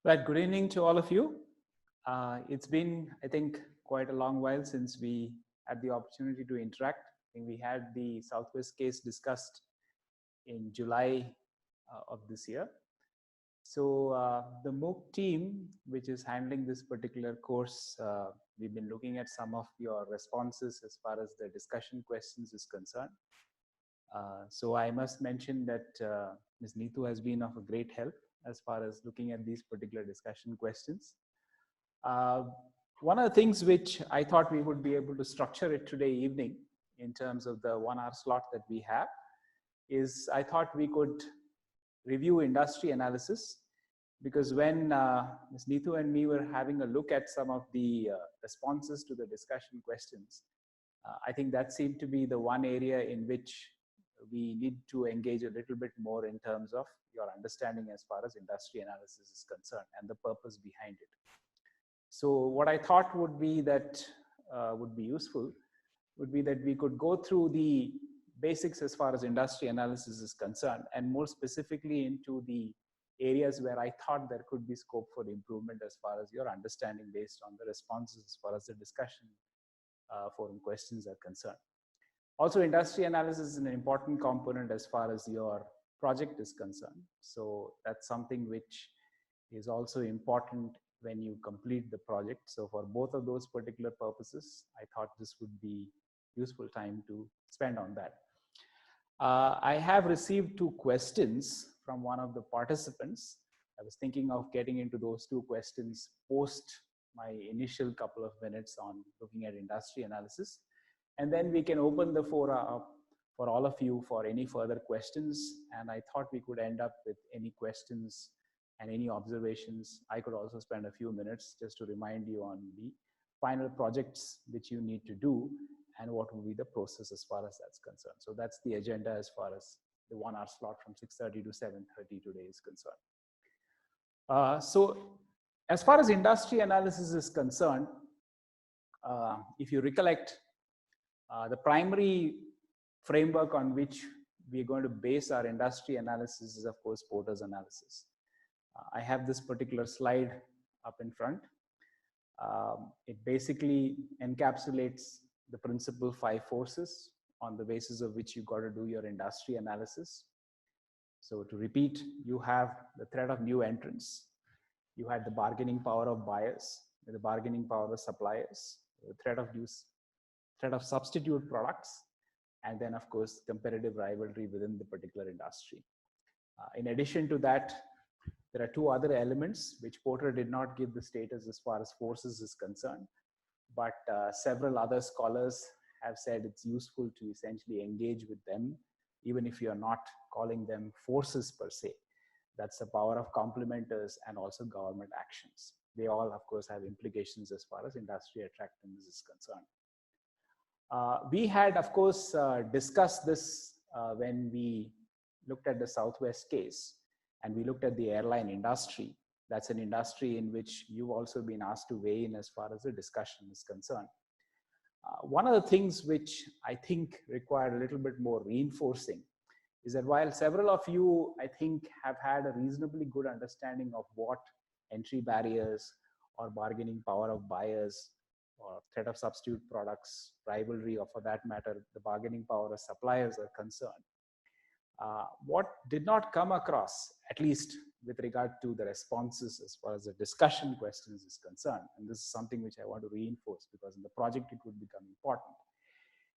Well, good evening to all of you. It's been, I think, quite a long while since we had the opportunity to interact. I think we had the Southwest case discussed in July of this year. So the MOOC team, which is handling this particular course, we've been looking at some of your responses as far as the discussion questions is concerned. So I must mention that Ms. Neetu has been of a great help as far as looking at these particular discussion questions. One of the things which I thought we would be able to structure it today evening in terms of the 1 hour slot that we have is I thought we could review industry analysis, because when Ms. Neetu and me were having a look at some of the responses to the discussion questions, I think that seemed to be the one area in which we need to engage a little bit more in terms of your understanding as far as industry analysis is concerned and the purpose behind it. So what I thought would be that would be useful would be that we could go through the basics as far as industry analysis is concerned, and more specifically into the areas where I thought there could be scope for improvement as far as your understanding based on the responses as far as the discussion forum questions are concerned. Also, industry analysis is an important component as far as your project is concerned. So that's something which is also important when you complete the project. So for both of those particular purposes, I thought this would be useful time to spend on that. I have received 2 questions from one of the participants. I was thinking of getting into those 2 questions post my initial couple of minutes on looking at industry analysis. And then we can open the forum up for all of you for any further questions. And I thought we could end up with any questions and any observations. I could also spend a few minutes just to remind you on the final projects which you need to do and what will be the process as far as that's concerned. So that's the agenda as far as the 1 hour slot from 6:30 to 7:30 today is concerned. So as far as industry analysis is concerned, if you recollect, the primary framework on which we are going to base our industry analysis is, of course, Porter's analysis. I have this particular slide up in front. It basically encapsulates the principal 5 forces on the basis of which you got to do your industry analysis. So to repeat, you have the threat of new entrants, you had the bargaining power of buyers, the bargaining power of suppliers, the threat of substitute products, and then of course competitive rivalry within the particular industry. In addition to that, there are 2 other elements which Porter did not give the status as far as forces is concerned, but several other scholars have said it's useful to essentially engage with them, even if you're not calling them forces per se. That's the power of complementers and also government actions. They all, of course, have implications as far as industry attractiveness is concerned. We had, of course, discussed this when we looked at the Southwest case and we looked at the airline industry. That's an industry in which you've also been asked to weigh in as far as the discussion is concerned. One of the things which I think required a little bit more reinforcing is that while several of you, I think, have had a reasonably good understanding of what entry barriers or bargaining power of buyers or threat of substitute products, rivalry, or for that matter, the bargaining power of suppliers are concerned, what did not come across, at least with regard to the responses as far as the discussion questions is concerned, and this is something which I want to reinforce because in the project it would become important,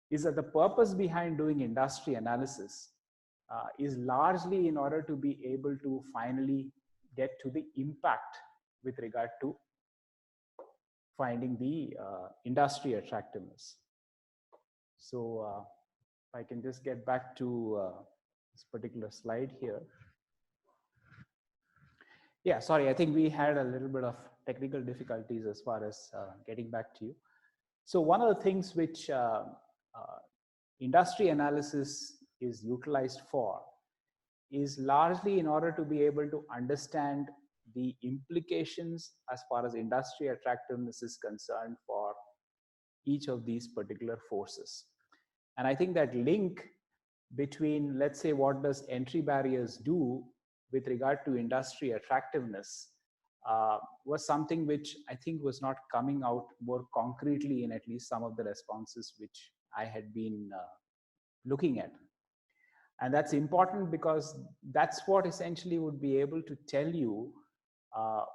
is that the purpose behind doing industry analysis is largely in order to be able to finally get to the impact with regard to finding the industry attractiveness. So if I can just get back to this particular slide here. Yeah, sorry, I think we had a little bit of technical difficulties as far as getting back to you. So one of the things which industry analysis is utilized for is largely in order to be able to understand the implications as far as industry attractiveness is concerned for each of these particular forces. And I think that link between, let's say, what does entry barriers do with regard to industry attractiveness was something which I think was not coming out more concretely in at least some of the responses which I had been looking at. And that's important because that's what essentially would be able to tell you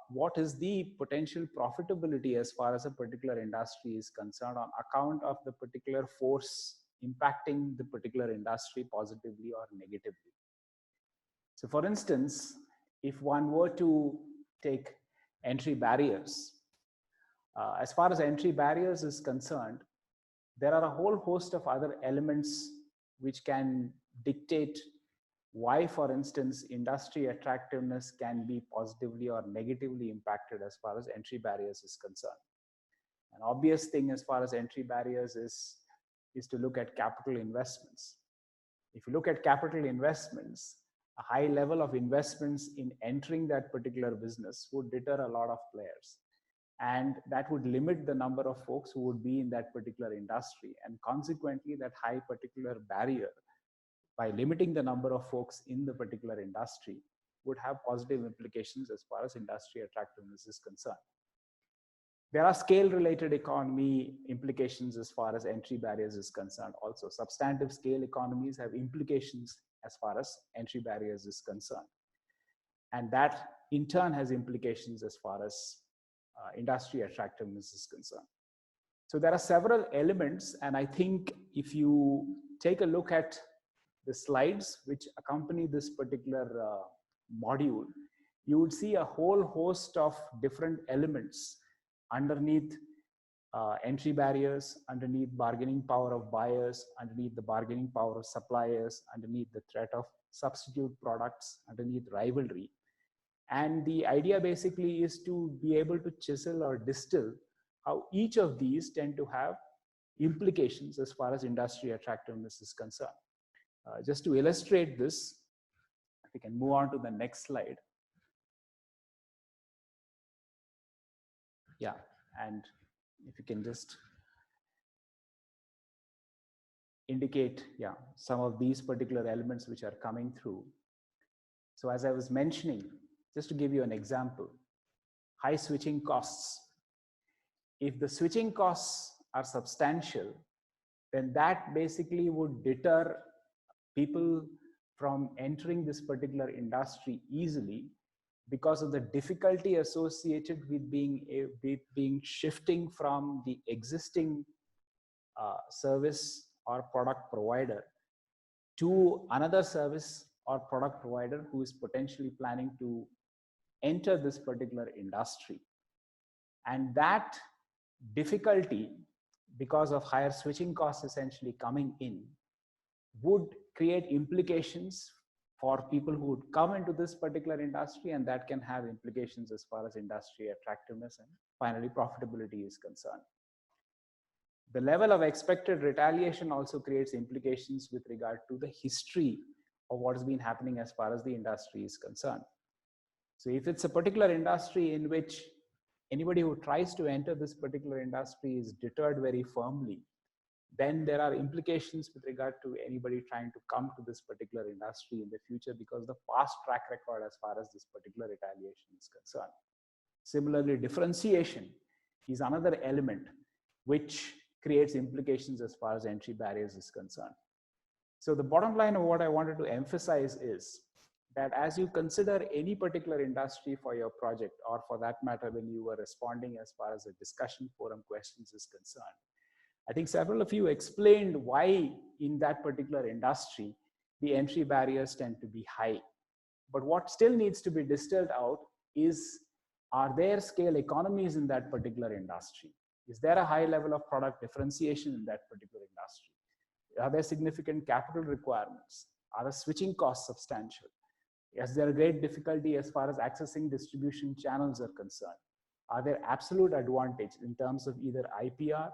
what is the potential profitability as far as a particular industry is concerned on account of the particular force impacting the particular industry positively or negatively. So for instance, if one were to take entry barriers, as far as entry barriers is concerned, there are a whole host of other elements which can dictate why, for instance, industry attractiveness can be positively or negatively impacted as far as entry barriers is concerned. An obvious thing as far as entry barriers is to look at capital investments. If you look at capital investments, a high level of investments in entering that particular business would deter a lot of players. And that would limit the number of folks who would be in that particular industry. And consequently, that high particular barrier, by limiting the number of folks in the particular industry, would have positive implications as far as industry attractiveness is concerned. There are scale-related economy implications as far as entry barriers is concerned. Also, substantive scale economies have implications as far as entry barriers is concerned. And that, in turn, has implications as far as industry attractiveness is concerned. So there are several elements, and I think if you take a look at the slides which accompany this particular module, you would see a whole host of different elements underneath entry barriers, underneath bargaining power of buyers, underneath the bargaining power of suppliers, underneath the threat of substitute products, underneath rivalry. And the idea basically is to be able to chisel or distill how each of these tend to have implications as far as industry attractiveness is concerned. Just to illustrate this, we can move on to the next slide. Yeah, and if you can just indicate, yeah, some of these particular elements which are coming through. So as I was mentioning, just to give you an example, high switching costs. If the switching costs are substantial, then that basically would deter people from entering this particular industry easily because of the difficulty associated with being shifting from the existing service or product provider to another service or product provider who is potentially planning to enter this particular industry. And that difficulty, because of higher switching costs essentially coming in, would create implications for people who would come into this particular industry, and that can have implications as far as industry attractiveness and finally profitability is concerned. The level of expected retaliation also creates implications with regard to the history of what has been happening as far as the industry is concerned. So if it's a particular industry in which anybody who tries to enter this particular industry is deterred very firmly, then there are implications with regard to anybody trying to come to this particular industry in the future because the past track record as far as this particular retaliation is concerned. Similarly, differentiation is another element which creates implications as far as entry barriers is concerned. So the bottom line of what I wanted to emphasize is that as you consider any particular industry for your project, or for that matter, when you were responding as far as the discussion forum questions is concerned, I think several of you explained why in that particular industry, the entry barriers tend to be high. But what still needs to be distilled out is, are there scale economies in that particular industry? Is there a high level of product differentiation in that particular industry? Are there significant capital requirements? Are the switching costs substantial? Is there a great difficulty as far as accessing distribution channels are concerned? Are there absolute advantage in terms of either IPR?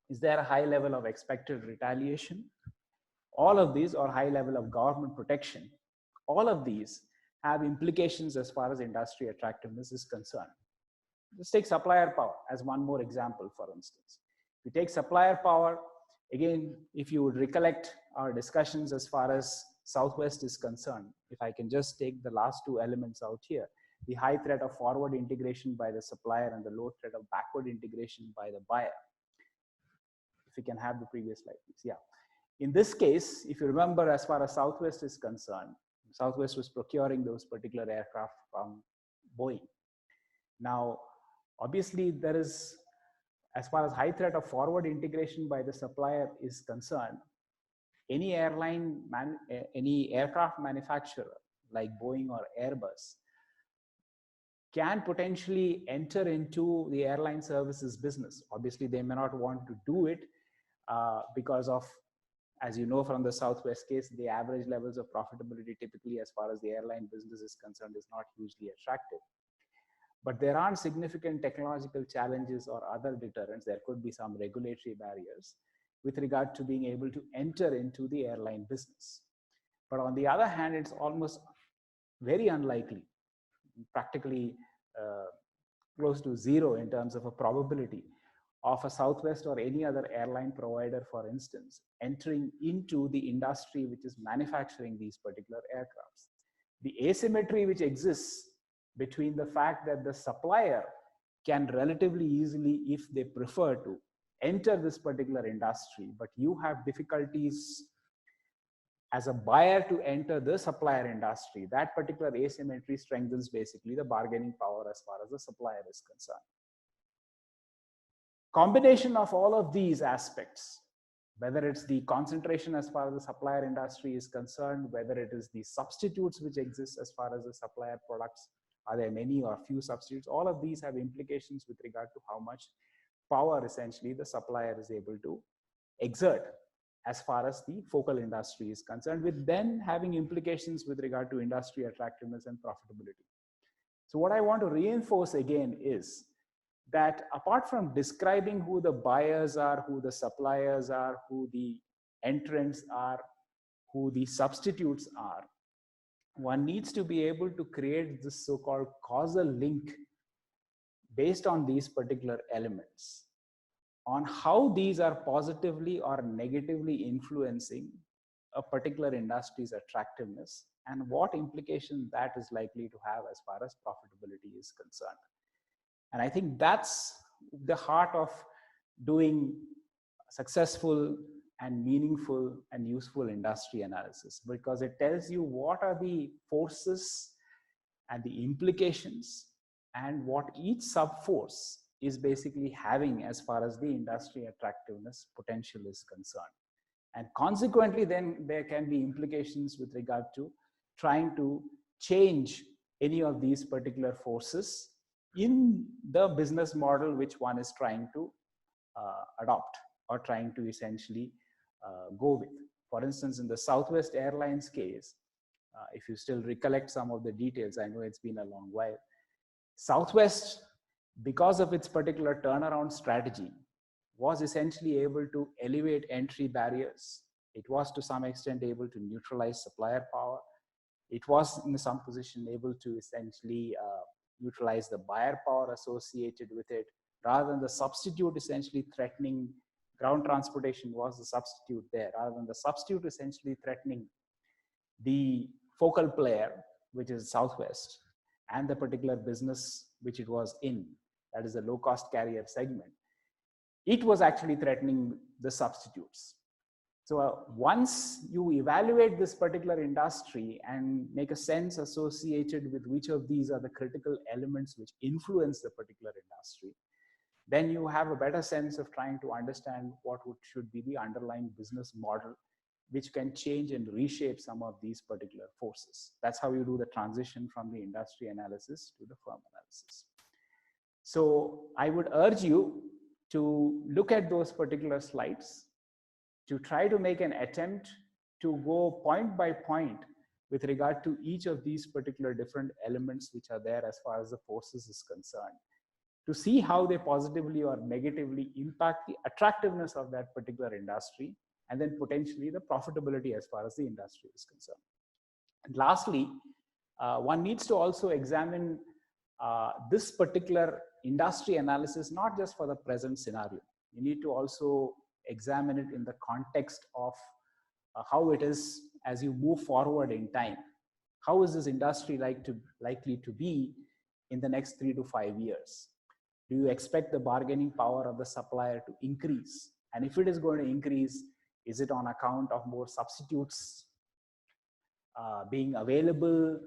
Is there a high level of expected retaliation? All of these, or high level of government protection, all of these have implications as far as industry attractiveness is concerned. Let's take supplier power as one more example, for instance. If you take supplier power, again, if you would recollect our discussions as far as Southwest is concerned, if I can just take the last two elements out here, the high threat of forward integration by the supplier and the low threat of backward integration by the buyer. If we can have the previous slide, please. Yeah. In this case, if you remember, as far as Southwest is concerned, Southwest was procuring those particular aircraft from Boeing. Now, obviously, there is, as far as high threat of forward integration by the supplier is concerned, any any aircraft manufacturer like Boeing or Airbus can potentially enter into the airline services business. Obviously, they may not want to do it because of, as you know from the Southwest case, the average levels of profitability typically as far as the airline business is concerned is not hugely attractive. But there aren't significant technological challenges or other deterrents. There could be some regulatory barriers with regard to being able to enter into the airline business. But on the other hand, it's almost very unlikely, practically close to zero in terms of a probability of a Southwest or any other airline provider, for instance, entering into the industry which is manufacturing these particular aircrafts. The asymmetry which exists between the fact that the supplier can relatively easily, if they prefer to, enter this particular industry, but you have difficulties as a buyer to enter the supplier industry, that particular asymmetry strengthens basically the bargaining power as far as the supplier is concerned. Combination of all of these aspects, whether it's the concentration as far as the supplier industry is concerned, whether it is the substitutes which exist as far as the supplier products, are there many or few substitutes, all of these have implications with regard to how much power essentially the supplier is able to exert as far as the focal industry is concerned, with then having implications with regard to industry attractiveness and profitability. So what I want to reinforce again is that apart from describing who the buyers are, who the suppliers are, who the entrants are, who the substitutes are, one needs to be able to create this so-called causal link based on these particular elements, on how these are positively or negatively influencing a particular industry's attractiveness and what implication that is likely to have as far as profitability is concerned. And I think that's the heart of doing successful and meaningful and useful industry analysis, because it tells you what are the forces and the implications and what each sub-force is basically having as far as the industry attractiveness potential is concerned. And consequently, then there can be implications with regard to trying to change any of these particular forces in the business model which one is trying to adopt or trying to essentially go with. For instance, in the Southwest Airlines case, if you still recollect some of the details, I know it's been a long while, Southwest, because of its particular turnaround strategy, was essentially able to elevate entry barriers. It was to some extent able to neutralize supplier power. It was in some position able to essentially neutralize the buyer power associated with it, rather than the substitute essentially threatening. Ground transportation was the substitute there, rather than the substitute essentially threatening the focal player, which is Southwest, and the particular business which it was in, that is the low-cost carrier segment. It was actually threatening the substitutes. So once you evaluate this particular industry and make a sense associated with which of these are the critical elements which influence the particular industry, then you have a better sense of trying to understand what should be the underlying business model which can change and reshape some of these particular forces. That's how you do the transition from the industry analysis to the firm analysis. So I would urge you to look at those particular slides, to try to make an attempt to go point by point with regard to each of these particular different elements which are there as far as the forces is concerned, to see how they positively or negatively impact the attractiveness of that particular industry, and then potentially the profitability as far as the industry is concerned. And lastly, one needs to also examine this particular industry analysis, not just for the present scenario. You need to also examine it in the context of how it is as you move forward in time. How is this industry likely to be in the next 3 to 5 years? Do you expect the bargaining power of the supplier to increase? And if it is going to increase, is it on account of more substitutes being available,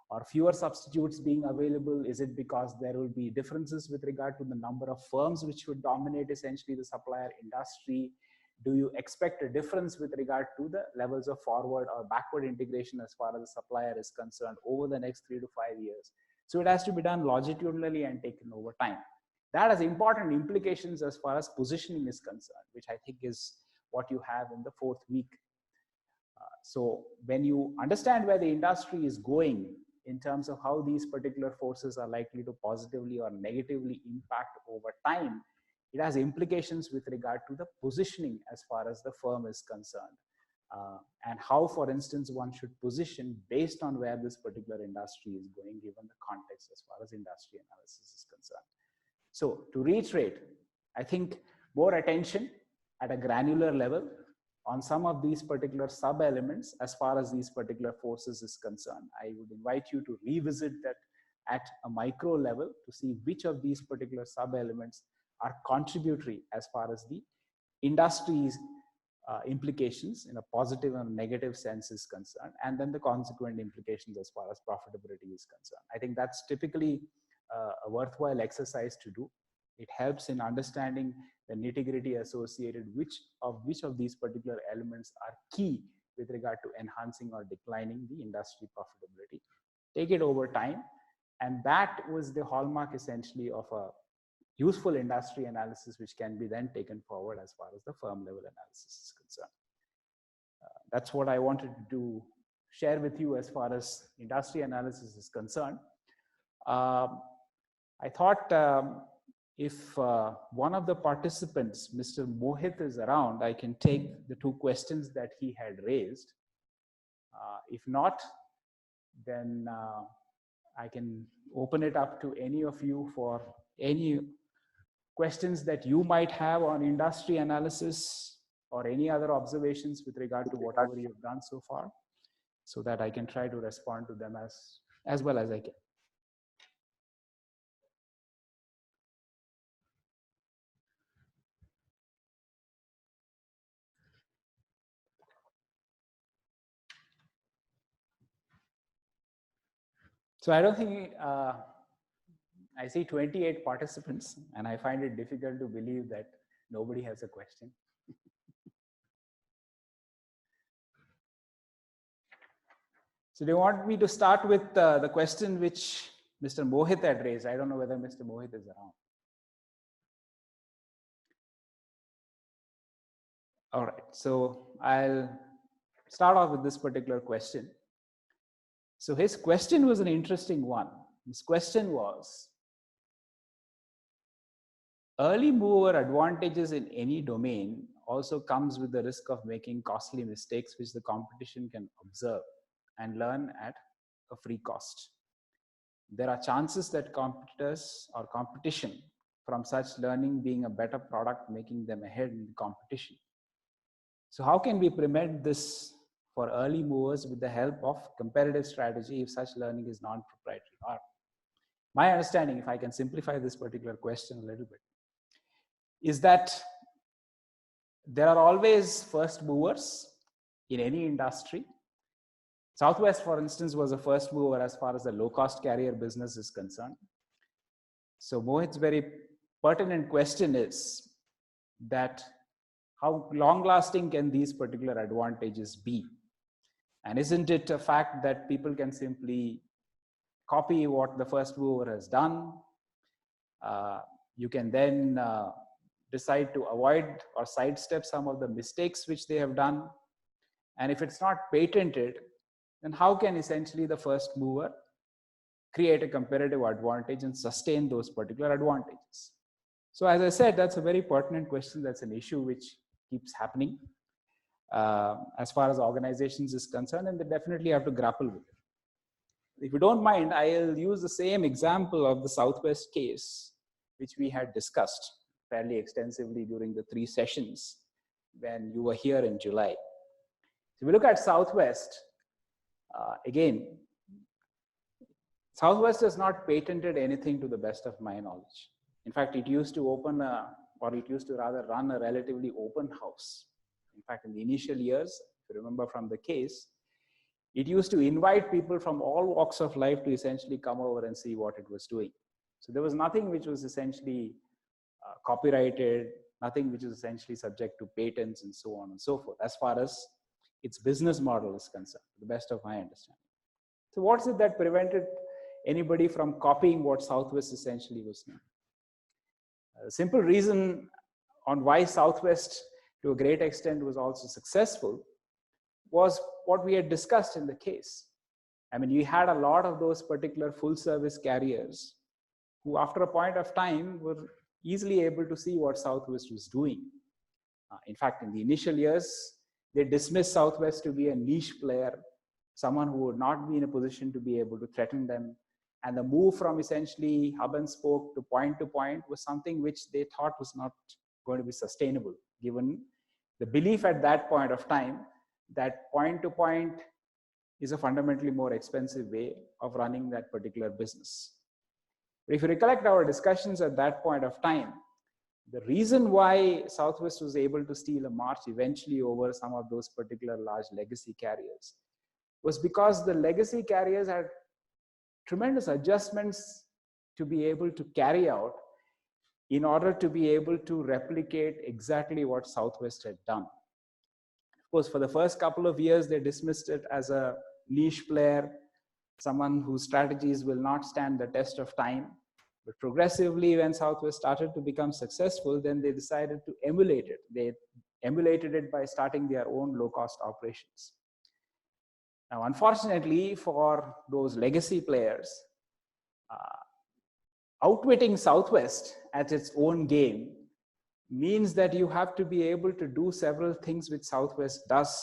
or fewer substitutes being available? Is it because there will be differences with regard to the number of firms which would dominate essentially the supplier industry? Do you expect a difference with regard to the levels of forward or backward integration as far as the supplier is concerned over the next 3 to 5 years? So it has to be done longitudinally and taken over time. That has important implications as far as positioning is concerned, which I think is what you have in the fourth week. So when you understand where the industry is going in terms of how these particular forces are likely to positively or negatively impact over time, it has implications with regard to the positioning as far as the firm is concerned. And how, for instance, one should position based on where this particular industry is going, given the context as far as industry analysis is concerned. So to reiterate, I think more attention at a granular level on some of these particular sub-elements as far as these particular forces is concerned. I would invite you to revisit that at a micro level to see which of these particular sub-elements are contributory as far as the industry's implications in a positive and negative sense is concerned, and then the consequent implications as far as profitability is concerned. I think that's typically a worthwhile exercise to do. It helps in understanding the nitty-gritty associated which of these particular elements are key with regard to enhancing or declining the industry profitability. Take it over time, and that was the hallmark essentially of a useful industry analysis, which can be then taken forward as far as the firm level analysis is concerned. That's what I wanted to share with you as far as industry analysis is concerned. I thought if one of the participants, Mr. Mohit, is around, I can take the two questions that he had raised. If not, then I can open it up to any of you for any questions that you might have on industry analysis or any other observations with regard to whatever you've done so far, so that I can try to respond to them as well as I can. So I don't think, I see 28 participants, and I find it difficult to believe that nobody has a question. So do you want me to start with the question which Mr. Mohit had raised? I don't know whether Mr. Mohit is around. All right, so I'll start off with this particular question. So his question was an interesting one. His question was, early mover advantages in any domain also comes with the risk of making costly mistakes which the competition can observe and learn at a free cost. There are chances that competitors or competition from such learning being a better product, making them ahead in the competition. So how can we prevent this for early movers with the help of competitive strategy if such learning is non-proprietary? Or my understanding, if I can simplify this particular question a little bit, is that there are always first movers in any industry. Southwest, for instance, was a first mover as far as the low-cost carrier business is concerned. So Mohit's very pertinent question is that how long-lasting can these particular advantages be? And isn't it a fact that people can simply copy what the first mover has done? You can then decide to avoid or sidestep some of the mistakes which they have done. And if it's not patented, then how can essentially the first mover create a competitive advantage and sustain those particular advantages? So as I said, that's a very pertinent question. That's an issue which keeps happening as far as organizations is concerned, and they definitely have to grapple with it. If you don't mind, I'll use the same example of the Southwest case, which we had discussed fairly extensively during the 3 sessions when you were here in July. So if we look at Southwest, again, Southwest has not patented anything to the best of my knowledge. In fact, it used to it used to rather run a relatively open house. In fact, in the initial years, if you remember from the case, it used to invite people from all walks of life to essentially come over and see what it was doing. So there was nothing which was essentially copyrighted, nothing which is essentially subject to patents and so on and so forth, as far as its business model is concerned, to the best of my understanding. So what's it that prevented anybody from copying what Southwest essentially was doing? The simple reason on why Southwest to a great extent was also successful was what we had discussed in the case. I mean, you had a lot of those particular full service carriers who after a point of time were easily able to see what Southwest was doing. In fact, in the initial years, they dismissed Southwest to be a niche player, someone who would not be in a position to be able to threaten them. And the move from essentially hub and spoke to point was something which they thought was not going to be sustainable, given the belief at that point of time that point to point is a fundamentally more expensive way of running that particular business. But if you recollect our discussions at that point of time, the reason why Southwest was able to steal a march eventually over some of those particular large legacy carriers was because the legacy carriers had tremendous adjustments to be able to carry out in order to be able to replicate exactly what Southwest had done. Of course, for the first couple of years, they dismissed it as a niche player, someone whose strategies will not stand the test of time. But progressively, when Southwest started to become successful, then they decided to emulate it. They emulated it by starting their own low-cost operations. Now, unfortunately, for those legacy players, outwitting Southwest at its own game means that you have to be able to do several things which Southwest does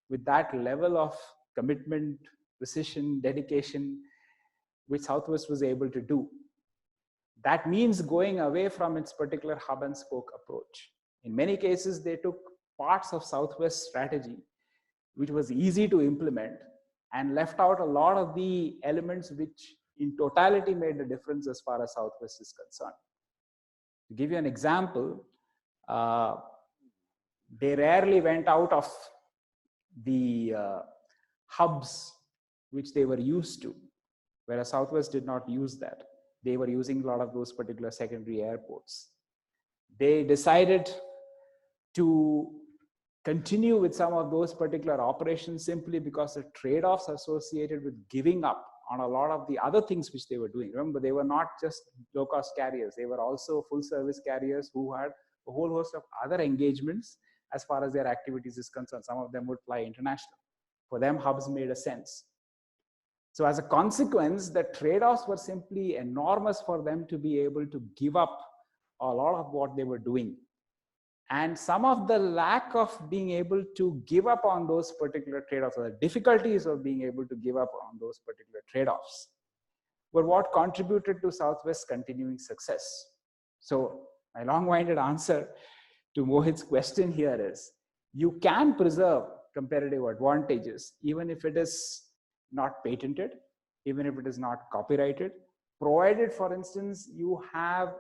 with that level of commitment, precision, dedication, which Southwest was able to do. That means going away from its particular hub and spoke approach. In many cases, they took parts of Southwest strategy, which was easy to implement, and left out a lot of the elements which in totality made a difference as far as Southwest is concerned. To give you an example, they rarely went out of the hubs which they were used to, whereas Southwest did not use that. They were using a lot of those particular secondary airports. They decided to continue with some of those particular operations simply because the trade-offs associated with giving up on a lot of the other things which they were doing. Remember, they were not just low-cost carriers. They were also full-service carriers who had a whole host of other engagements as far as their activities is concerned. Some of them would fly international. For them, hubs made a sense. So as a consequence, the trade-offs were simply enormous for them to be able to give up a lot of what they were doing. And some of the lack of being able to give up on those particular trade-offs, or the difficulties of being able to give up on those particular trade-offs, were what contributed to Southwest's continuing success. So my long-winded answer to Mohit's question here is, you can preserve competitive advantages, even if it is not patented, even if it is not copyrighted, provided, for instance, you have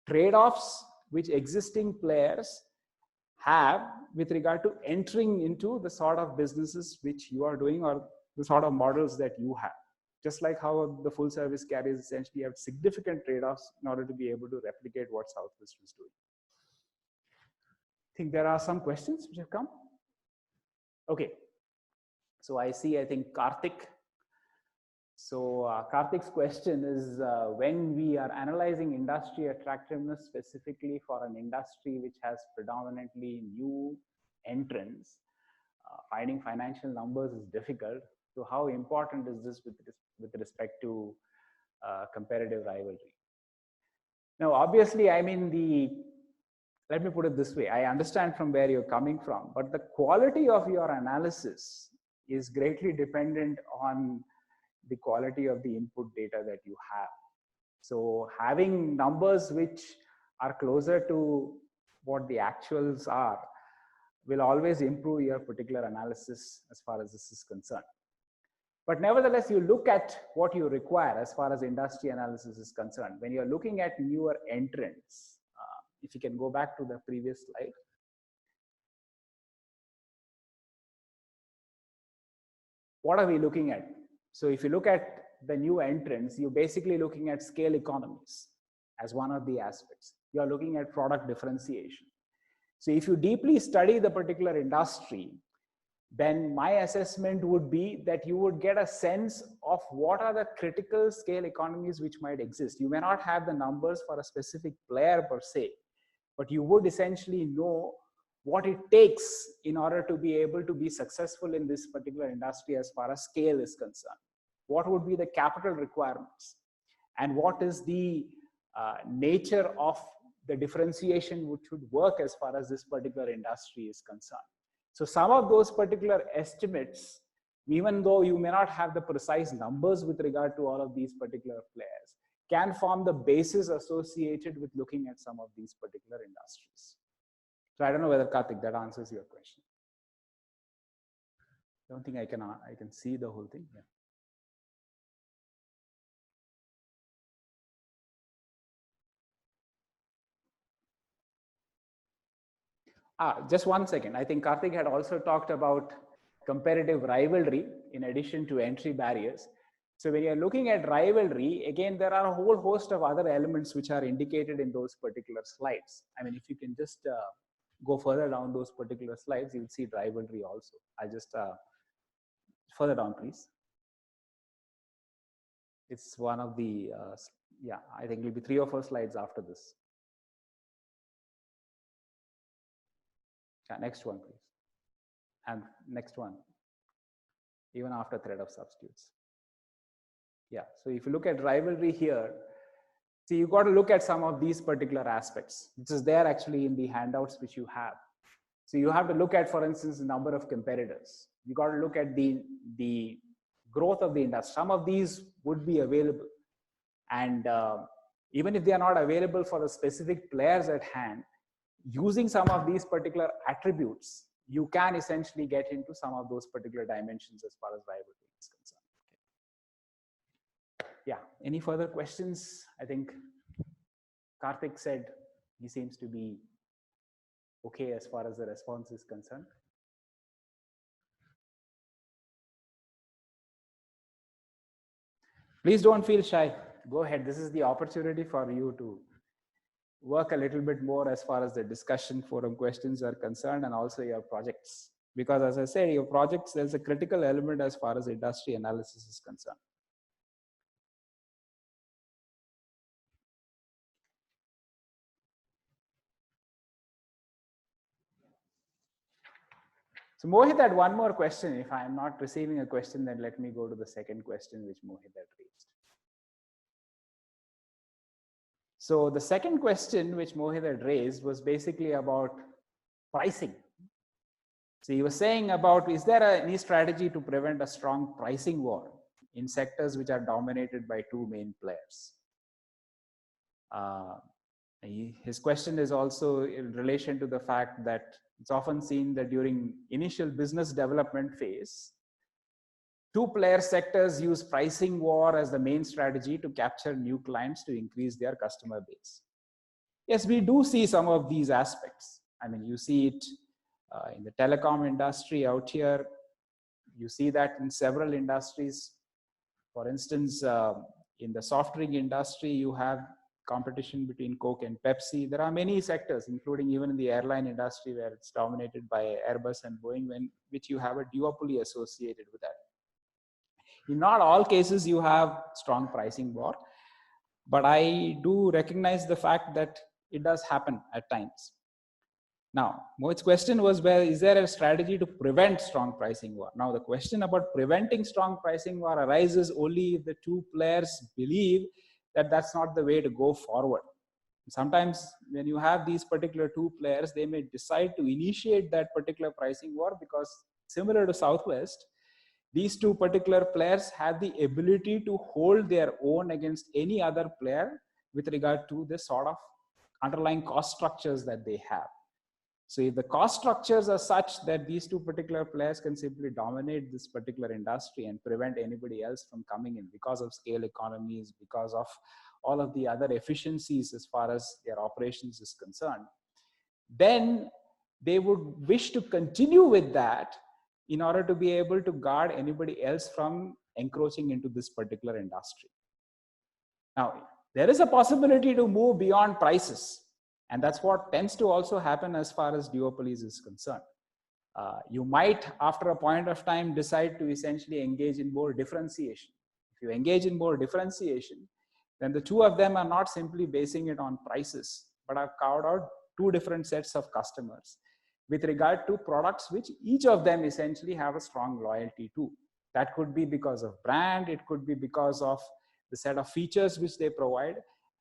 trade-offs which existing players have with regard to entering into the sort of businesses which you are doing or the sort of models that you have. Just like how the full service carriers essentially have significant trade-offs in order to be able to replicate what Southwest was doing. I think there are some questions which have come. Okay. So I see, I think Karthik. So Karthik's question is, when we are analyzing industry attractiveness specifically for an industry which has predominantly new entrants, finding financial numbers is difficult. So how important is this with respect to competitive rivalry? Now, obviously, I mean, let me put it this way. I understand from where you're coming from, but the quality of your analysis is greatly dependent on the quality of the input data that you have. So having numbers which are closer to what the actuals are will always improve your particular analysis as far as this is concerned. But nevertheless, you look at what you require as far as industry analysis is concerned. When you're looking at newer entrants, if you can go back to the previous slide. What are we looking at? So if you look at the new entrants, you're basically looking at scale economies as one of the aspects. You're looking at product differentiation. So if you deeply study the particular industry, then my assessment would be that you would get a sense of what are the critical scale economies which might exist. You may not have the numbers for a specific player per se, but you would essentially know what it takes in order to be able to be successful in this particular industry as far as scale is concerned. What would be the capital requirements? And what is the nature of the differentiation which would work as far as this particular industry is concerned? So some of those particular estimates, even though you may not have the precise numbers with regard to all of these particular players, can form the basis associated with looking at some of these particular industries. So I don't know whether, Karthik, that answers your question. I don't think I can see the whole thing. Yeah. Just 1 second. I think Karthik had also talked about competitive rivalry in addition to entry barriers. So when you're looking at rivalry, again, there are a whole host of other elements which are indicated in those particular slides. I mean, if you can just go further down those particular slides, you'll see rivalry also. I just further down, please. It's one of the, yeah, I think it'll be 3 or 4 slides after this. Yeah, next one, please. And next one, even after threat of substitutes. Yeah, so if you look at rivalry here, see, you got to look at some of these particular aspects, which is there actually in the handouts which you have. So you have to look at, for instance, the number of competitors. You got to look at the growth of the industry. Some of these would be available. And even if they are not available for the specific players at hand, using some of these particular attributes, you can essentially get into some of those particular dimensions as far as rivalry is concerned. Okay. Yeah, any further questions? I think Karthik said he seems to be okay as far as the response is concerned. Please don't feel shy. Go ahead. This is the opportunity for you to work a little bit more as far as the discussion forum questions are concerned, and also your projects. Because as I said, your projects, there's a critical element as far as industry analysis is concerned. So Mohit had one more question. If I'm not receiving a question, then let me go to the second question which Mohit had raised. So the second question which Mohit had raised was basically about pricing. So he was saying about, is there any strategy to prevent a strong pricing war in sectors which are dominated by 2 main players? His question is also in relation to the fact that it's often seen that during initial business development phase, 2-player sectors use pricing war as the main strategy to capture new clients to increase their customer base. Yes, we do see some of these aspects. I mean, you see it in the telecom industry out here. You see that in several industries. For instance, in the soft drink industry, you have competition between Coke and Pepsi. There are many sectors, including even in the airline industry, where it's dominated by Airbus and Boeing, which you have a duopoly associated with that. In not all cases, you have strong pricing war, but I do recognize the fact that it does happen at times. Now, Mohit's question was, is there a strategy to prevent strong pricing war? Now, the question about preventing strong pricing war arises only if the 2 players believe that that's not the way to go forward. Sometimes when you have these particular 2 players, they may decide to initiate that particular pricing war because, similar to Southwest, these 2 particular players have the ability to hold their own against any other player with regard to the sort of underlying cost structures that they have. So if the cost structures are such that these two particular players can simply dominate this particular industry and prevent anybody else from coming in because of scale economies, because of all of the other efficiencies as far as their operations is concerned, then they would wish to continue with that in order to be able to guard anybody else from encroaching into this particular industry. Now, there is a possibility to move beyond prices, and that's what tends to also happen as far as duopolies is concerned. You might, after a point of time, decide to essentially engage in more differentiation. If you engage in more differentiation, then the two of them are not simply basing it on prices, but have carved out two different sets of customers with regard to products which each of them essentially have a strong loyalty to. That could be because of brand, it could be because of the set of features which they provide,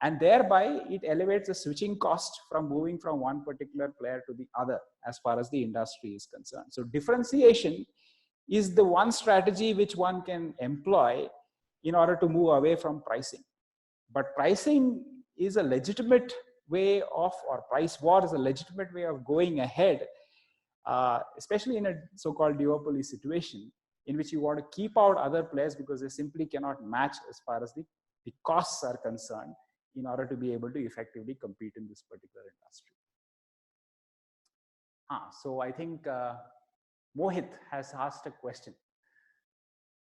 and thereby it elevates the switching cost from moving from one particular player to the other as far as the industry is concerned. So differentiation is the one strategy which one can employ in order to move away from pricing. But pricing is a legitimate way of, or price war is a legitimate way of going ahead, especially in a so-called duopoly situation in which you want to keep out other players because they simply cannot match as far as the costs are concerned in order to be able to effectively compete in this particular industry. So I think Mohit has asked a question.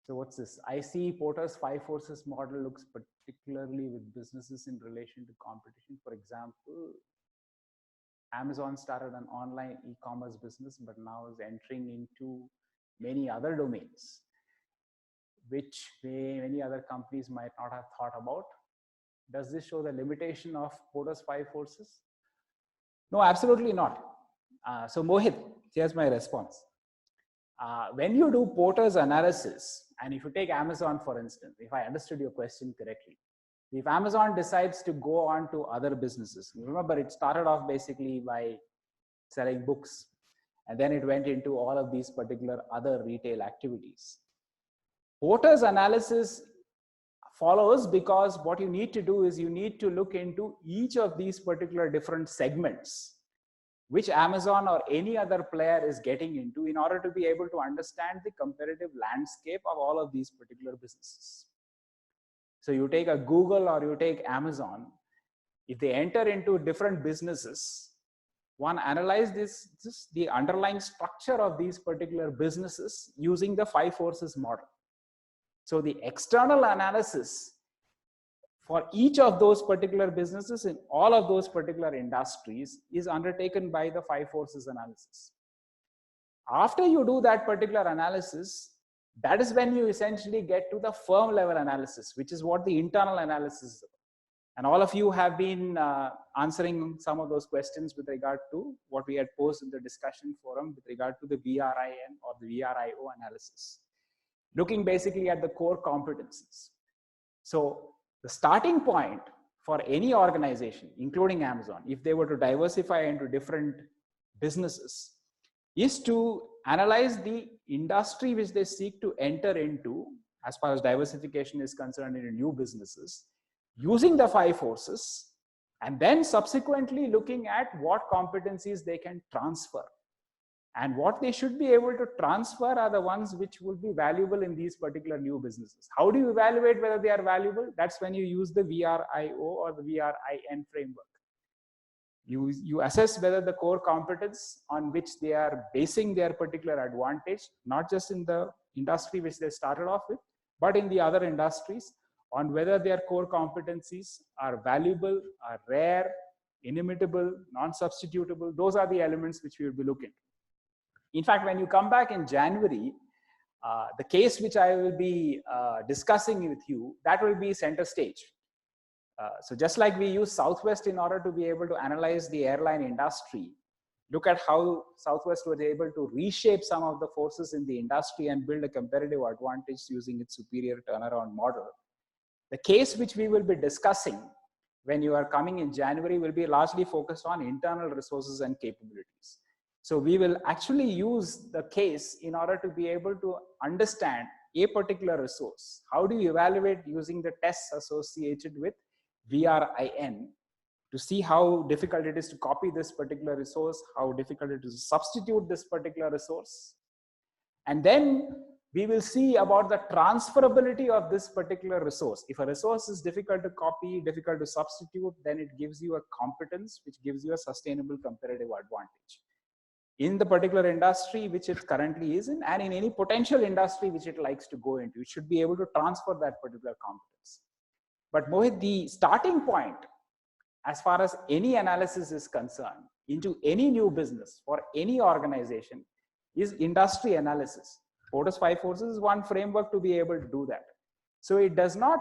So what's this? I see Porter's 5 forces model looks particularly with businesses in relation to competition. For example, Amazon started an online e-commerce business, but now is entering into many other domains, which many other companies might not have thought about. Does this show the limitation of Porter's 5 forces? No, absolutely not. So Mohit, here's my response. When you do Porter's analysis, and if you take Amazon, for instance, if I understood your question correctly, if Amazon decides to go on to other businesses, remember it started off basically by selling books, and then it went into all of these particular other retail activities. Porter's analysis follows because what you need to do is you need to look into each of these particular different segments which Amazon or any other player is getting into in order to be able to understand the competitive landscape of all of these particular businesses. So you take a Google or you take Amazon, if they enter into different businesses, one analyzes the underlying structure of these particular businesses using the 5 forces model. So the external analysis for each of those particular businesses in all of those particular industries is undertaken by the 5 forces analysis. After you do that particular analysis, that is when you essentially get to the firm level analysis, which is what the internal analysis is about. And all of you have been answering some of those questions with regard to what we had posed in the discussion forum with regard to the VRIN or the VRIO analysis, looking basically at the core competencies. So the starting point for any organization, including Amazon, if they were to diversify into different businesses, is to analyze the industry which they seek to enter into as far as diversification is concerned into new businesses, using the 5 forces, and then subsequently looking at what competencies they can transfer. And what they should be able to transfer are the ones which will be valuable in these particular new businesses. How do you evaluate whether they are valuable? That's when you use the VRIO or the VRIN framework. You assess whether the core competence on which they are basing their particular advantage, not just in the industry which they started off with, but in the other industries, on whether their core competencies are valuable, are rare, inimitable, non-substitutable. Those are the elements which we will be looking. In fact, when you come back in January, the case which I will be discussing with you, that will be center stage. So just like we use Southwest in order to be able to analyze the airline industry, look at how Southwest was able to reshape some of the forces in the industry and build a competitive advantage using its superior turnaround model. The case which we will be discussing when you are coming in January will be largely focused on internal resources and capabilities. So we will actually use the case in order to be able to understand a particular resource. How do you evaluate using the tests associated with VRIN? to see how difficult it is to copy this particular resource, how difficult it is to substitute this particular resource. And then we will see about the transferability of this particular resource. If a resource is difficult to copy, difficult to substitute, then it gives you a competence which gives you a sustainable competitive advantage in the particular industry which it currently is in, and in any potential industry which it likes to go into. It should be able to transfer that particular competence. But Mohit, the starting point as far as any analysis is concerned into any new business for any organization is industry analysis. Porter's 5 forces is one framework to be able to do that. So it's not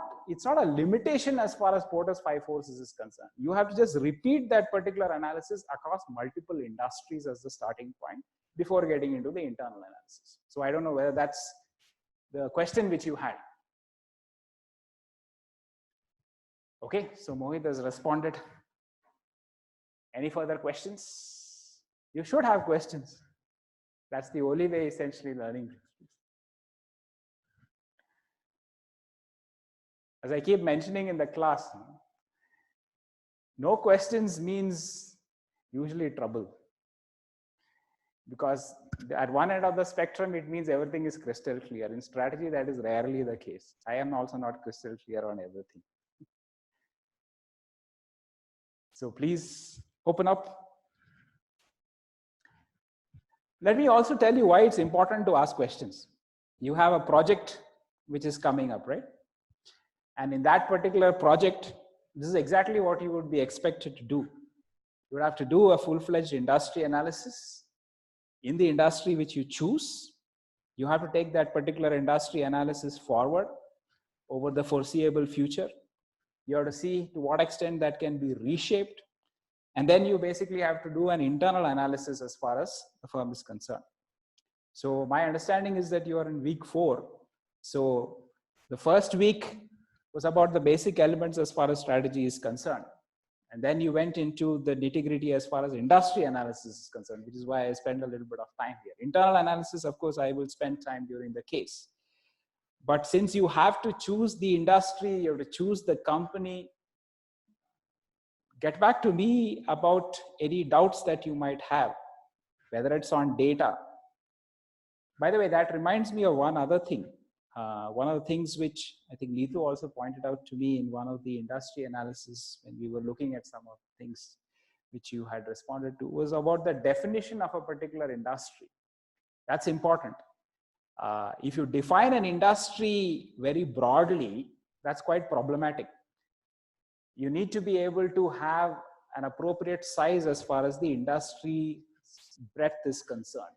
a limitation as far as Porter's 5 forces is concerned. You have to just repeat that particular analysis across multiple industries as the starting point before getting into the internal analysis. So I don't know whether that's the question which you had. Okay, so Mohit has responded. Any further questions? You should have questions. That's the only way essentially learning. As I keep mentioning in the class, no questions means usually trouble. Because at one end of the spectrum, it means everything is crystal clear. In strategy, that is rarely the case. I am also not crystal clear on everything. So please open up. Let me also tell you why it's important to ask questions. You have a project which is coming up, right? And in that particular project, this is exactly what you would be expected to do. You would have to do a full-fledged industry analysis in the industry which you choose. You have to take that particular industry analysis forward over the foreseeable future. You have to see to what extent that can be reshaped. And then you basically have to do an internal analysis as far as the firm is concerned. So my understanding is that you are in week 4. So the first week was about the basic elements as far as strategy is concerned. And then you went into the nitty-gritty as far as industry analysis is concerned, which is why I spend a little bit of time here. Internal analysis, of course, I will spend time during the case. But since you have to choose the industry, you have to choose the company, get back to me about any doubts that you might have, whether it's on data. By the way, that reminds me of one other thing. One of the things which I think Neetu also pointed out to me in one of the industry analysis when we were looking at some of the things which you had responded to was about the definition of a particular industry. That's important. If you define an industry very broadly, that's quite problematic. You need to be able to have an appropriate size as far as the industry breadth is concerned.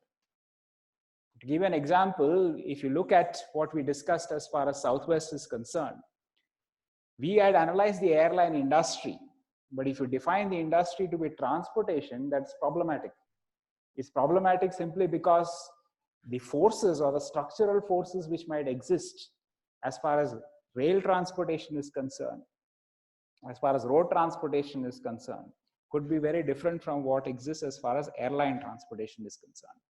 To give an example, if you look at what we discussed as far as Southwest is concerned, we had analyzed the airline industry, but if you define the industry to be transportation, that's problematic. It's problematic simply because the forces or the structural forces which might exist as far as rail transportation is concerned, as far as road transportation is concerned, could be very different from what exists as far as airline transportation is concerned.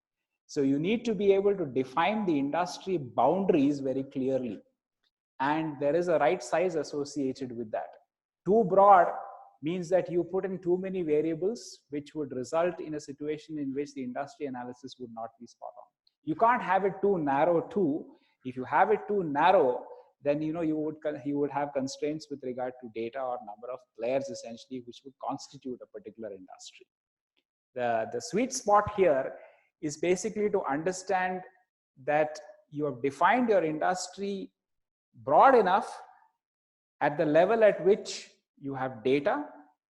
So you need to be able to define the industry boundaries very clearly. And there is a right size associated with that. Too broad means that you put in too many variables, which would result in a situation in which the industry analysis would not be spot on. You can't have it too narrow too. If you have it too narrow, then you would have constraints with regard to data or number of players essentially, which would constitute a particular industry. The sweet spot here is basically to understand that you have defined your industry broad enough at the level at which you have data,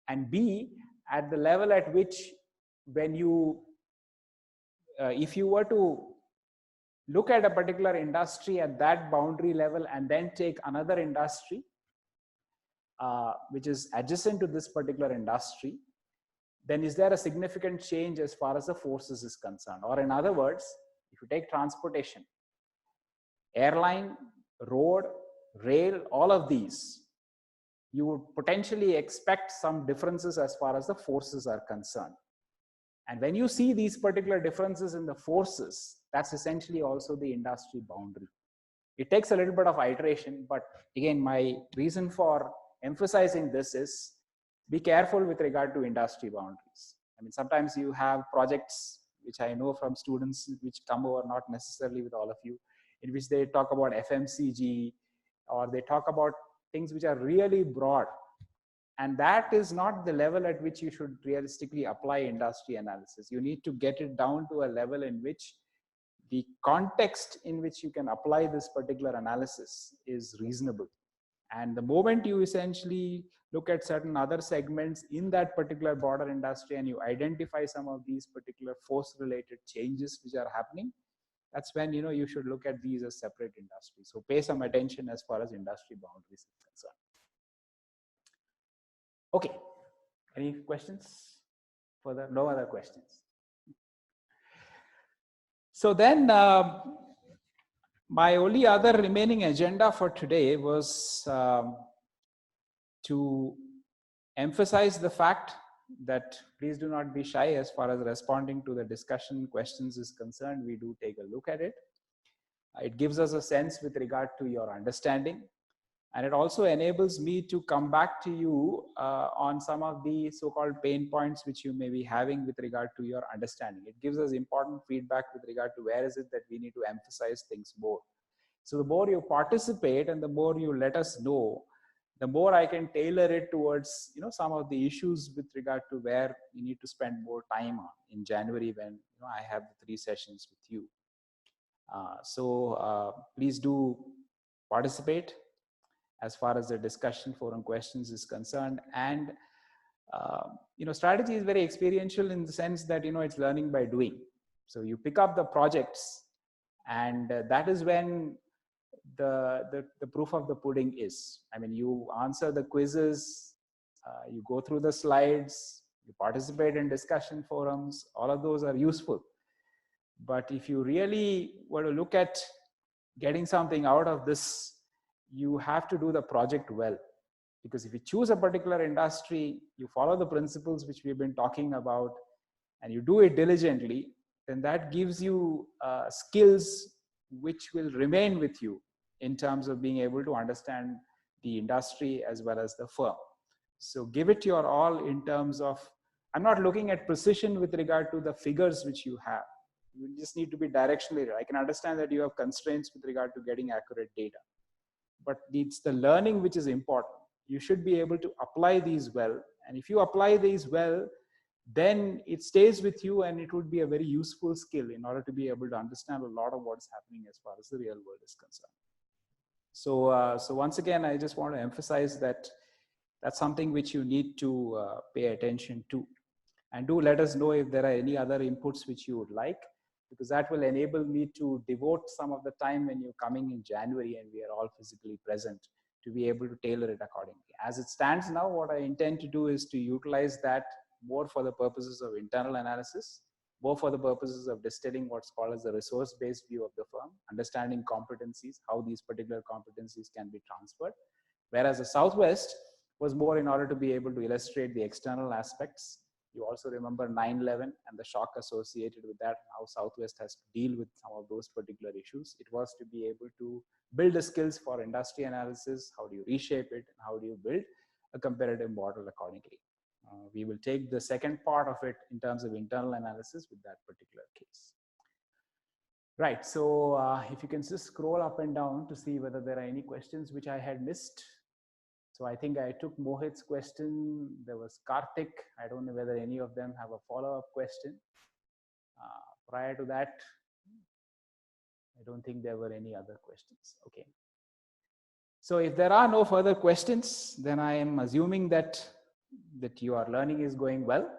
and B, at the level at which when you, if you were to look at a particular industry at that boundary level and then take another industry, which is adjacent to this particular industry, then is there a significant change as far as the forces is concerned? Or in other words, if you take transportation, airline, road, rail, all of these, you would potentially expect some differences as far as the forces are concerned. And when you see these particular differences in the forces, that's essentially also the industry boundary. It takes a little bit of iteration, but again, my reason for emphasizing this is be careful with regard to industry boundaries. I mean, sometimes you have projects, which I know from students, which come over, not necessarily with all of you, in which they talk about FMCG, or they talk about things which are really broad. And that is not the level at which you should realistically apply industry analysis. You need to get it down to a level in which the context in which you can apply this particular analysis is reasonable. And the moment you essentially look at certain other segments in that particular broader industry and you identify some of these particular force related changes which are happening, that's when you should look at these as separate industries. So pay some attention as far as industry boundaries is concerned. Okay, any questions? Further, no other questions. So then my only other remaining agenda for today was to emphasize the fact that please do not be shy as far as responding to the discussion questions is concerned. We do take a look at it. It gives us a sense with regard to your understanding. And it also enables me to come back to you on some of the so-called pain points which you may be having with regard to your understanding. It gives us important feedback with regard to where is it that we need to emphasize things more. So the more you participate and the more you let us know, the more I can tailor it towards some of the issues with regard to where we need to spend more time on in January when I have the 3 sessions with you. So please do participate as far as the discussion forum questions is concerned. And strategy is very experiential in the sense that it's learning by doing. So you pick up the projects, and that is when the proof of the pudding is. I mean, you answer the quizzes, you go through the slides, you participate in discussion forums. All of those are useful. But if you really were to look at getting something out of this, you have to do the project well. Because if you choose a particular industry, you follow the principles which we've been talking about, and you do it diligently, then that gives you skills which will remain with you in terms of being able to understand the industry as well as the firm. So give it your all in terms of, I'm not looking at precision with regard to the figures which you have. You just need to be directionally. I can understand that you have constraints with regard to getting accurate data, but it's the learning which is important. You should be able to apply these well. And if you apply these well, then it stays with you, and it would be a very useful skill in order to be able to understand a lot of what's happening as far as the real world is concerned. So once again, I just want to emphasize that that's something which you need to pay attention to. And do let us know if there are any other inputs which you would like, because that will enable me to devote some of the time when you're coming in January and we are all physically present to be able to tailor it accordingly. As it stands now, what I intend to do is to utilize that more for the purposes of internal analysis, more for the purposes of distilling what's called as the resource-based view of the firm, understanding competencies, how these particular competencies can be transferred. Whereas the Southwest was more in order to be able to illustrate the external aspects. You also remember 9/11 and the shock associated with that, how Southwest has to deal with some of those particular issues. It was to be able to build the skills for industry analysis. How do you reshape it? And how do you build a comparative model accordingly? We will take the second part of it in terms of internal analysis with that particular case. Right, so if you can just scroll up and down to see whether there are any questions which I had missed. So I think I took Mohit's question. There was Karthik. I don't know whether any of them have a follow-up question. Prior to that, I don't think there were any other questions. Okay. So if there are no further questions, then I am assuming that your learning is going well.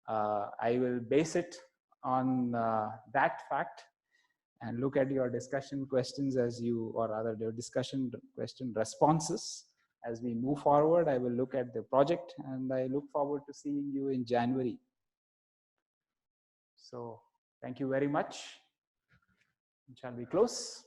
I will base it on that fact and look at your discussion questions as you, or rather your discussion question responses. As we move forward, I will look at the project, and I look forward to seeing you in January. So thank you very much. Shall we close?